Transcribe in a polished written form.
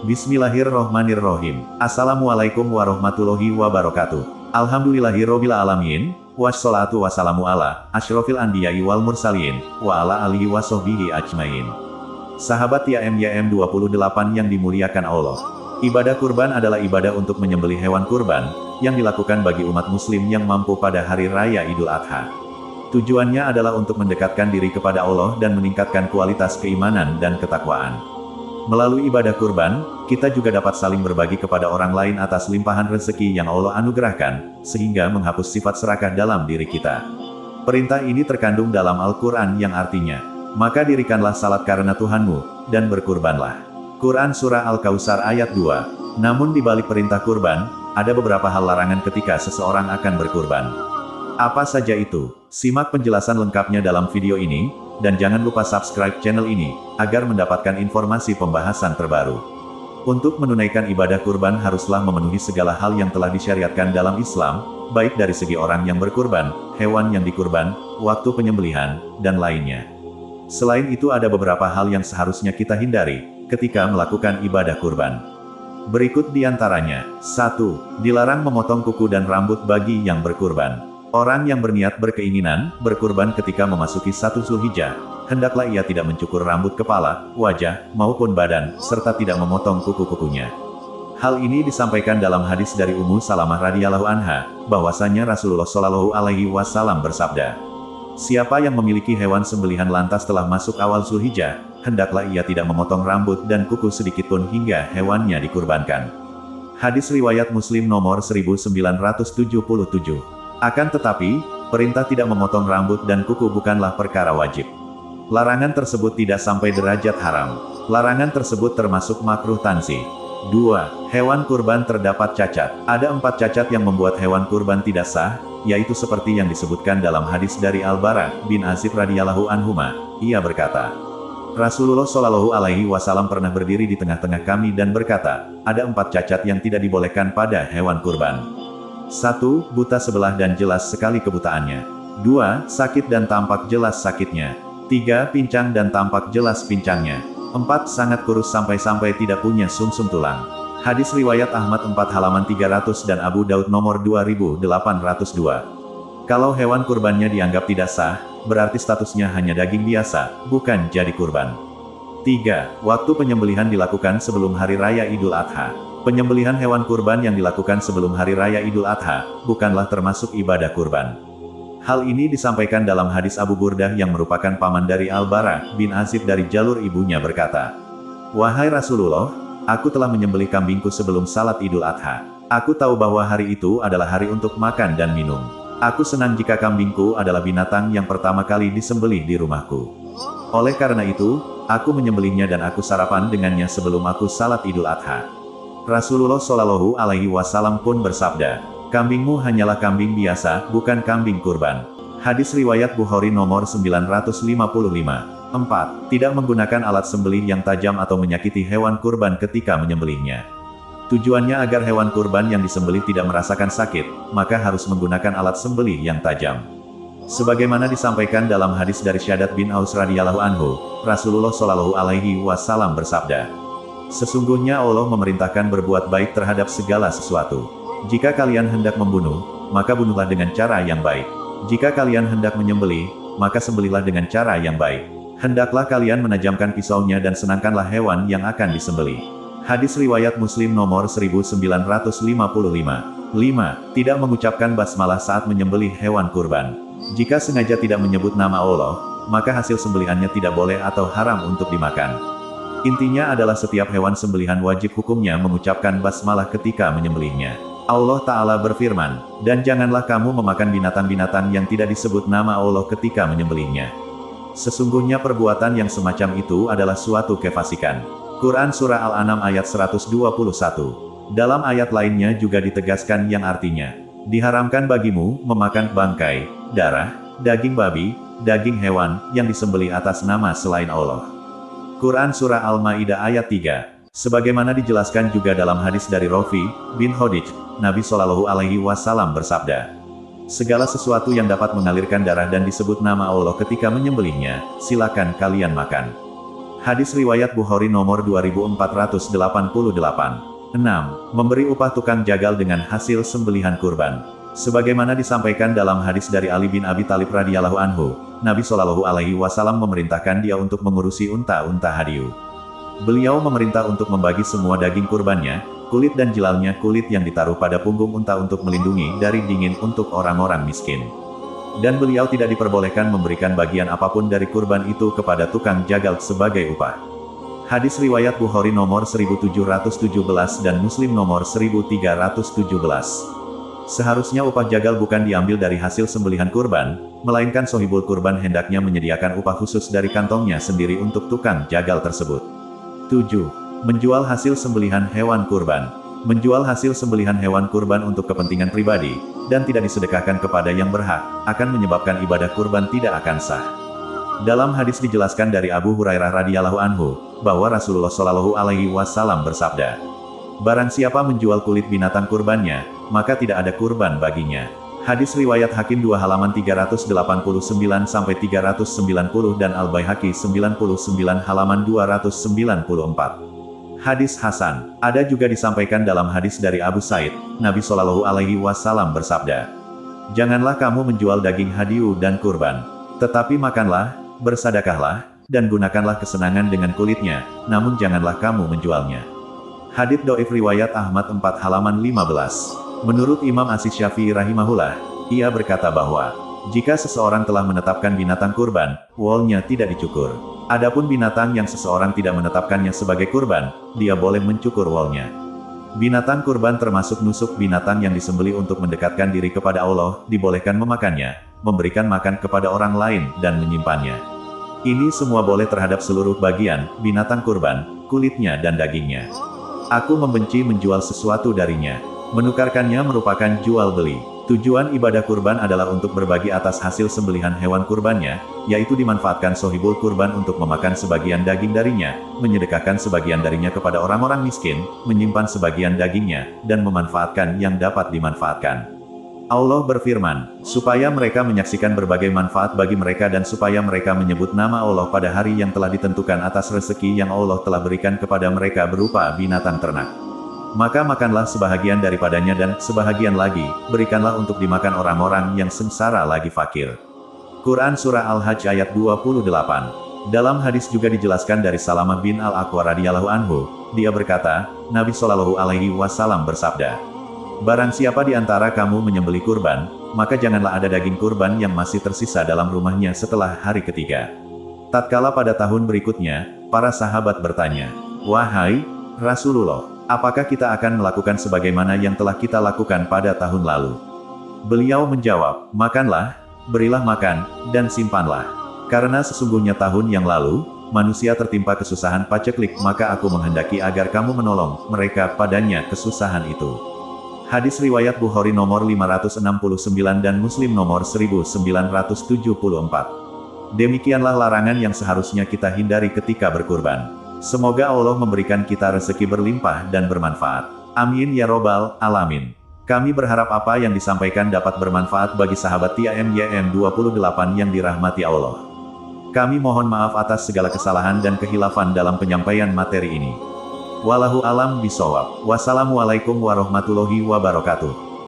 Bismillahirrohmanirrohim. Assalamualaikum warahmatullahi wabarakatuh. Alhamdulillahirobbil alamin. Wassalatu wassalamu ala asyrofil anbiya'i wal mursalin, wa ala alihi wa sahbihi ajmain. Sahabat YM 28 yang dimuliakan Allah. Ibadah kurban adalah ibadah untuk menyembelih hewan kurban, yang dilakukan bagi umat muslim yang mampu pada hari raya Idul Adha. Tujuannya adalah untuk mendekatkan diri kepada Allah dan meningkatkan kualitas keimanan dan ketakwaan. Melalui ibadah kurban, kita juga dapat saling berbagi kepada orang lain atas limpahan rezeki yang Allah anugerahkan, sehingga menghapus sifat serakah dalam diri kita. Perintah ini terkandung dalam Al-Quran yang artinya, maka dirikanlah salat karena Tuhanmu, dan berkurbanlah. Quran Surah Al-Kautsar ayat 2. Namun di balik perintah kurban, ada beberapa hal larangan ketika seseorang akan berkurban. Apa saja itu? Simak penjelasan lengkapnya dalam video ini. Dan jangan lupa subscribe channel ini, agar mendapatkan informasi pembahasan terbaru. Untuk menunaikan ibadah kurban haruslah memenuhi segala hal yang telah disyariatkan dalam Islam, baik dari segi orang yang berkurban, hewan yang dikurban, waktu penyembelihan, dan lainnya. Selain itu ada beberapa hal yang seharusnya kita hindari, ketika melakukan ibadah kurban. Berikut diantaranya. 1. Dilarang memotong kuku dan rambut bagi yang berkurban. Orang yang berniat berkeinginan berkurban ketika memasuki 1 Zulhijjah, hendaklah ia tidak mencukur rambut kepala, wajah, maupun badan, serta tidak memotong kuku-kukunya. Hal ini disampaikan dalam hadis dari Ummu Salamah radhiyallahu anha, bahwasanya Rasulullah Shallallahu alaihi wasallam bersabda, "Siapa yang memiliki hewan sembelihan lantas telah masuk awal Zulhijjah, hendaklah ia tidak memotong rambut dan kuku sedikitpun hingga hewannya dikurbankan." Hadis riwayat Muslim nomor 1977. Akan tetapi, perintah tidak memotong rambut dan kuku bukanlah perkara wajib. Larangan tersebut tidak sampai derajat haram. Larangan tersebut termasuk makruh tanzih. 2. Hewan kurban terdapat cacat. Ada 4 cacat yang membuat hewan kurban tidak sah, yaitu seperti yang disebutkan dalam hadis dari Al-Bara bin Azib radhiyallahu anhuma. Ia berkata, Rasulullah Shallallahu alaihi wasallam pernah berdiri di tengah-tengah kami dan berkata, ada 4 cacat yang tidak dibolehkan pada hewan kurban. 1. Buta sebelah dan jelas sekali kebutaannya. 2. Sakit dan tampak jelas sakitnya. 3. Pincang dan tampak jelas pincangnya. 4. Sangat kurus sampai-sampai tidak punya sumsum tulang. Hadis riwayat Ahmad 4 halaman 300 dan Abu Daud nomor 2802. Kalau hewan kurbannya dianggap tidak sah, berarti statusnya hanya daging biasa, bukan jadi kurban. 3. Waktu penyembelihan dilakukan sebelum hari raya Idul Adha. Penyembelihan hewan kurban yang dilakukan sebelum hari raya Idul Adha, bukanlah termasuk ibadah kurban. Hal ini disampaikan dalam hadis Abu Burdah yang merupakan paman dari Al-Bara bin Azib dari jalur ibunya berkata, "Wahai Rasulullah, aku telah menyembelih kambingku sebelum salat Idul Adha. Aku tahu bahwa hari itu adalah hari untuk makan dan minum. Aku senang jika kambingku adalah binatang yang pertama kali disembelih di rumahku. Oleh karena itu, aku menyembelihnya dan aku sarapan dengannya sebelum aku salat Idul Adha." Rasulullah Shallallahu alaihi wasallam pun bersabda, "Kambingmu hanyalah kambing biasa, bukan kambing kurban." Hadis riwayat Bukhari nomor 955. 4. Tidak menggunakan alat sembelih yang tajam atau menyakiti hewan kurban ketika menyembelihnya. Tujuannya agar hewan kurban yang disembelih tidak merasakan sakit, maka harus menggunakan alat sembelih yang tajam. Sebagaimana disampaikan dalam hadis dari Syaddad bin Aus radhiyallahu anhu, Rasulullah Shallallahu alaihi wasallam bersabda, "Sesungguhnya Allah memerintahkan berbuat baik terhadap segala sesuatu. Jika kalian hendak membunuh, maka bunuhlah dengan cara yang baik. Jika kalian hendak menyembelih, maka sembelihlah dengan cara yang baik. Hendaklah kalian menajamkan pisaunya dan senangkanlah hewan yang akan disembelih." Hadis riwayat Muslim nomor 1955. 5. Tidak mengucapkan basmalah saat menyembelih hewan kurban. Jika sengaja tidak menyebut nama Allah, maka hasil sembelihannya tidak boleh atau haram untuk dimakan. Intinya adalah setiap hewan sembelihan wajib hukumnya mengucapkan basmalah ketika menyembelihnya. Allah Ta'ala berfirman, "Dan janganlah kamu memakan binatang-binatang yang tidak disebut nama Allah ketika menyembelihnya. Sesungguhnya perbuatan yang semacam itu adalah suatu kefasikan." Quran Surah Al-An'am ayat 121. Dalam ayat lainnya juga ditegaskan yang artinya, diharamkan bagimu memakan bangkai, darah, daging babi, daging hewan yang disembelih atas nama selain Allah. Quran Surah Al-Ma'idah ayat 3. Sebagaimana dijelaskan juga dalam hadis dari Rafi bin Khadij, Nabi Shallallahu alaihi wasallam bersabda, "Segala sesuatu yang dapat mengalirkan darah dan disebut nama Allah ketika menyembelihnya, silakan kalian makan." Hadis riwayat Bukhari nomor 2488. 6. Memberi upah tukang jagal dengan hasil sembelihan kurban. Sebagaimana disampaikan dalam hadis dari Ali bin Abi Thalib radhiyallahu anhu, Nabi Shallallahu alaihi wasallam memerintahkan dia untuk mengurusi unta-unta hadiu. Beliau memerintah untuk membagi semua daging kurbannya, kulit dan jilalnya, kulit yang ditaruh pada punggung unta untuk melindungi dari dingin untuk orang-orang miskin. Dan beliau tidak diperbolehkan memberikan bagian apapun dari kurban itu kepada tukang jagal sebagai upah. Hadis riwayat Bukhari nomor 1717 dan Muslim nomor 1317. Seharusnya upah jagal bukan diambil dari hasil sembelihan kurban, melainkan sohibul kurban hendaknya menyediakan upah khusus dari kantongnya sendiri untuk tukang jagal tersebut. 7. Menjual hasil sembelihan hewan kurban. Menjual hasil sembelihan hewan kurban untuk kepentingan pribadi, dan tidak disedekahkan kepada yang berhak, akan menyebabkan ibadah kurban tidak akan sah. Dalam hadis dijelaskan dari Abu Hurairah radhiyallahu anhu, bahwa Rasulullah Shallallahu alaihi wasallam bersabda, "Barang siapa menjual kulit binatang kurbannya, maka tidak ada kurban baginya." Hadis riwayat Hakim 2 halaman 389-390 dan Al-Baihaqi 99 halaman 294. Hadis Hasan. Ada juga disampaikan dalam hadis dari Abu Said, Nabi Shallallahu alaihi wasallam bersabda, "Janganlah kamu menjual daging hadiu dan kurban, tetapi makanlah, bersadakahlah, dan gunakanlah kesenangan dengan kulitnya, namun janganlah kamu menjualnya." Hadits Dhaif riwayat Ahmad 4 halaman 15. Menurut Imam Asy-Syafi'i rahimahullah, ia berkata bahwa, jika seseorang telah menetapkan binatang kurban, wolnya tidak dicukur. Adapun binatang yang seseorang tidak menetapkannya sebagai kurban, dia boleh mencukur wolnya. Binatang kurban termasuk nusuk binatang yang disembelih untuk mendekatkan diri kepada Allah, dibolehkan memakannya, memberikan makan kepada orang lain, dan menyimpannya. Ini semua boleh terhadap seluruh bagian binatang kurban, kulitnya dan dagingnya. Aku membenci menjual sesuatu darinya. Menukarkannya merupakan jual beli. Tujuan ibadah kurban adalah untuk berbagi atas hasil sembelihan hewan kurbannya, yaitu dimanfaatkan sohibul kurban untuk memakan sebagian daging darinya, menyedekahkan sebagian darinya kepada orang-orang miskin, menyimpan sebagian dagingnya, dan memanfaatkan yang dapat dimanfaatkan. Allah berfirman, supaya mereka menyaksikan berbagai manfaat bagi mereka dan supaya mereka menyebut nama Allah pada hari yang telah ditentukan atas rezeki yang Allah telah berikan kepada mereka berupa binatang ternak. Maka makanlah sebahagian daripadanya dan sebahagian lagi, berikanlah untuk dimakan orang-orang yang sengsara lagi fakir. Quran Surah Al-Hajj ayat 28. Dalam hadis juga dijelaskan dari Salamah bin Al-Aqwa radhiyallahu anhu, dia berkata, Nabi Shallallahu alaihi wasallam bersabda, "Barang siapa di antara kamu menyembelih kurban, maka janganlah ada daging kurban yang masih tersisa dalam rumahnya setelah hari ketiga." Tatkala pada tahun berikutnya, para sahabat bertanya, "Wahai Rasulullah, apakah kita akan melakukan sebagaimana yang telah kita lakukan pada tahun lalu?" Beliau menjawab, "Makanlah, berilah makan, dan simpanlah. Karena sesungguhnya tahun yang lalu, manusia tertimpa kesusahan paceklik, maka aku menghendaki agar kamu menolong mereka padanya kesusahan itu." Hadis riwayat Bukhari nomor 569 dan Muslim nomor 1974. Demikianlah larangan yang seharusnya kita hindari ketika berkurban. Semoga Allah memberikan kita rezeki berlimpah dan bermanfaat. Amin ya robbal alamin. Kami berharap apa yang disampaikan dapat bermanfaat bagi sahabat TIMYM 28 yang dirahmati Allah. Kami mohon maaf atas segala kesalahan dan kehilafan dalam penyampaian materi ini. Wallahu alam bisawab. Wassalamualaikum warahmatullahi wabarakatuh.